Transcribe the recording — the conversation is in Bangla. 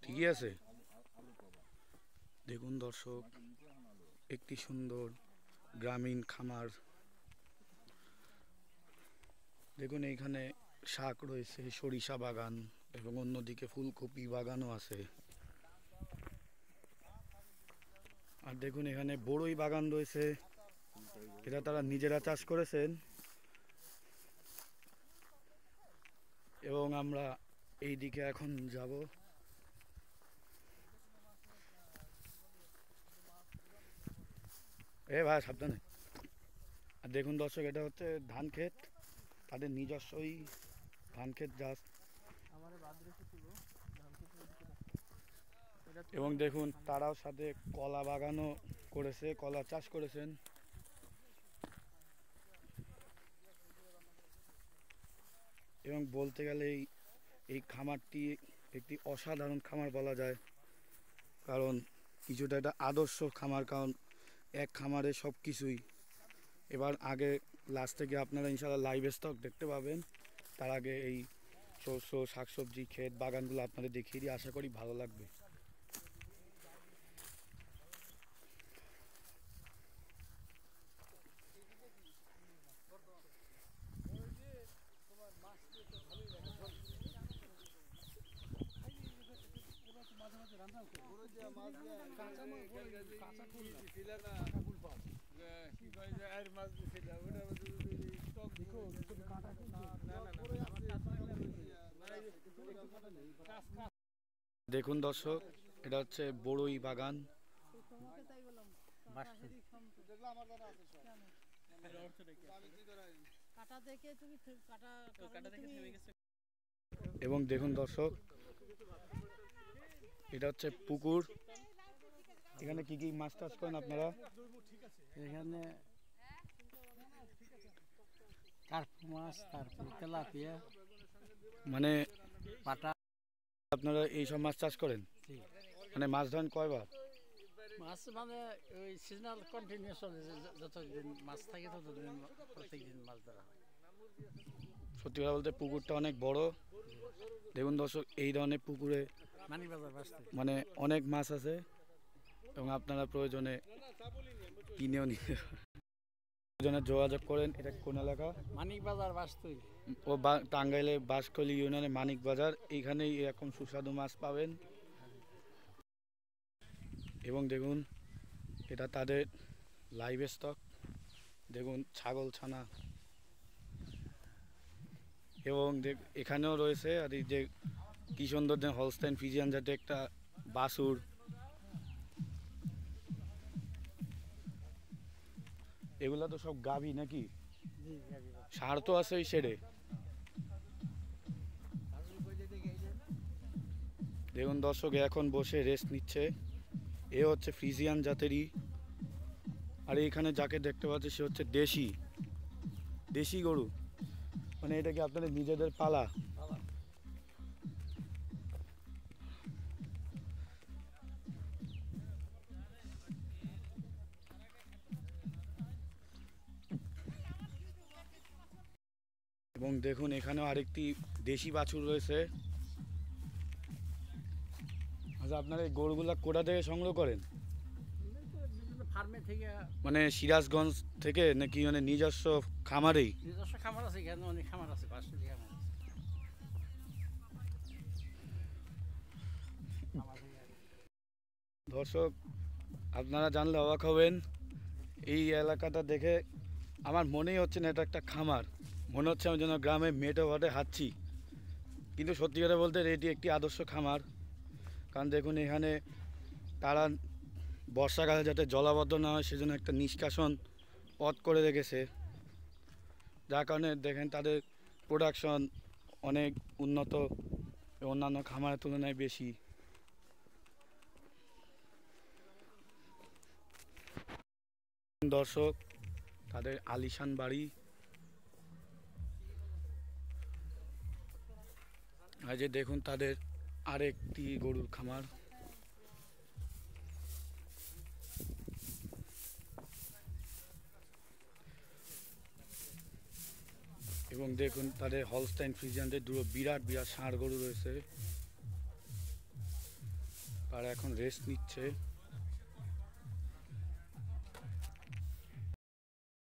ঠিকই আছে। দেখুন দর্শক, একটি সুন্দর গ্রামীণ খামার। দেখুন এইখানে শাক রয়েছে, সরিষা বাগান এবং অন্যদিকে ফুলকপি বাগানও আছে। আর দেখুন এখানে বড়ই বাগান রয়েছে, এটা তারা নিজেরা চাষ করেছেন। এবং আমরা এই দিকে এখন যাব। ভাই সাবধানে। আর দেখুন দর্শক, এটা হচ্ছে ধান ক্ষেত, তাদের নিজস্বই ধান ক্ষেত জাস্ট। এবং দেখুন তারাও সাথে কলা বাগানও করেছে, কলা চাষ করেছেন। এবং বলতে গেলে এই খামারটি একটি অসাধারণ খামার বলা যায়, কারণ কিছুটা একটা আদর্শ খামার, কারণ এক খামারে সব কিছুই। এবার আগে লাস্ট থেকে আপনারা ইনশাআল্লাহ লাইভ স্টক দেখতে পাবেন, তার আগে এই শস্য শাকসবজি ক্ষেত বাগানগুলো আপনাদের দেখিয়ে দিই, আশা করি ভালো লাগবে। দেখুন দর্শক, এটা হচ্ছে বড়ই বাগান। এবং দেখুন দর্শক, এটা হচ্ছে পুকুর। এখানে কি কি মাছ চাষ করেন আপনারা? এখানে কার্প মাছ, তারপর তেলাপিয়া, মানে পাটা। আপনারা এই সব মাছ চাষ করেন? মানে মাছ ধরেন কয়বার? মাছ মানে ওই সিজনাল কন্টিনিউ চলে, যতদিন মাছ থাকে ততদিন প্রত্যেকদিন মাছ ধরা হয়। সত্যি কথা বলতে পুকুরটা অনেক বড়। দেখুন দর্শক, এই ধরনের পুকুরে মানে অনেক মাছ আছে এবং আপনারা প্রয়োজনে কিনেও নিতে প্রয়োজনে যোগাযোগ করেন। এটা কোন এলাকা? মানিক বাজার বাসতই। ও টাঙ্গাইলে বাঁশখালী ইউনিয়নে মানিক বাজার, এইখানেই এরকম সুস্বাদু মাছ পাবেন। এবং দেখুন এটা তাদের লাইভ স্টক। দেখুন ছাগল ছানা, এবং এখানেও রয়েছে আর এই যে কি সুন্দর হলস্টাইন ফ্রিজিয়ান জাতের একটা বাছুর। এগুলা তো সব গাভী নাকি? ষাঁড় তো আছে ওই শেডে। দেখুন দর্শক, এখন বসে রেস্ট নিচ্ছে। এ হচ্ছে ফ্রিজিয়ান জাতেরই। আর এখানে যাকে দেখতে পাচ্ছে সে হচ্ছে দেশি গরু। মানে এটা কি আপনাদের নিজেদের পালা? এবং দেখুন এখানেও আরেকটি দেশি বাছুর রয়েছে। আচ্ছা, আপনারা এই গরুগুলা কোথা থেকে সংগ্রহ করেন? ফার্মে থেকে, মানে সিরাজগঞ্জ থেকে নাকি মানে নিজস্ব খামারেই? নিজস্ব খামার আছে, এখানে অনেক খামার আছে, 500 খামার আছে। দর্শক, আপনারা জানলে অবাক হবেন, এই এলাকাটা দেখে আমার মনেই হচ্ছে না এটা একটা খামার। মনে হচ্ছে আমি যেন গ্রামে মেঠো ঘাটে হাঁটছি, কিন্তু সত্যি কথা বলতে এটি একটি আদর্শ খামার। কারণ দেখুন এখানে তারা বর্ষাকালে যাতে জলাবদ্ধ না হয় সেজন্য একটা নিষ্কাশন পথ করে রেখেছে, যার কারণে দেখেন তাদের প্রোডাকশন অনেক উন্নত, অন্যান্য খামারের তুলনায় বেশি। দর্শক, তাদের আলিশান বাড়ি। আর যে দেখুন তাদের আরেকটি গরুর খামার। এবং দেখুন তাদের হলস্টাইন ফ্রিজিয়ানদের দুটো বিরাট বিরাট ষাঁড় গরু রয়েছে। আর এখন রেস্ট নিচ্ছে।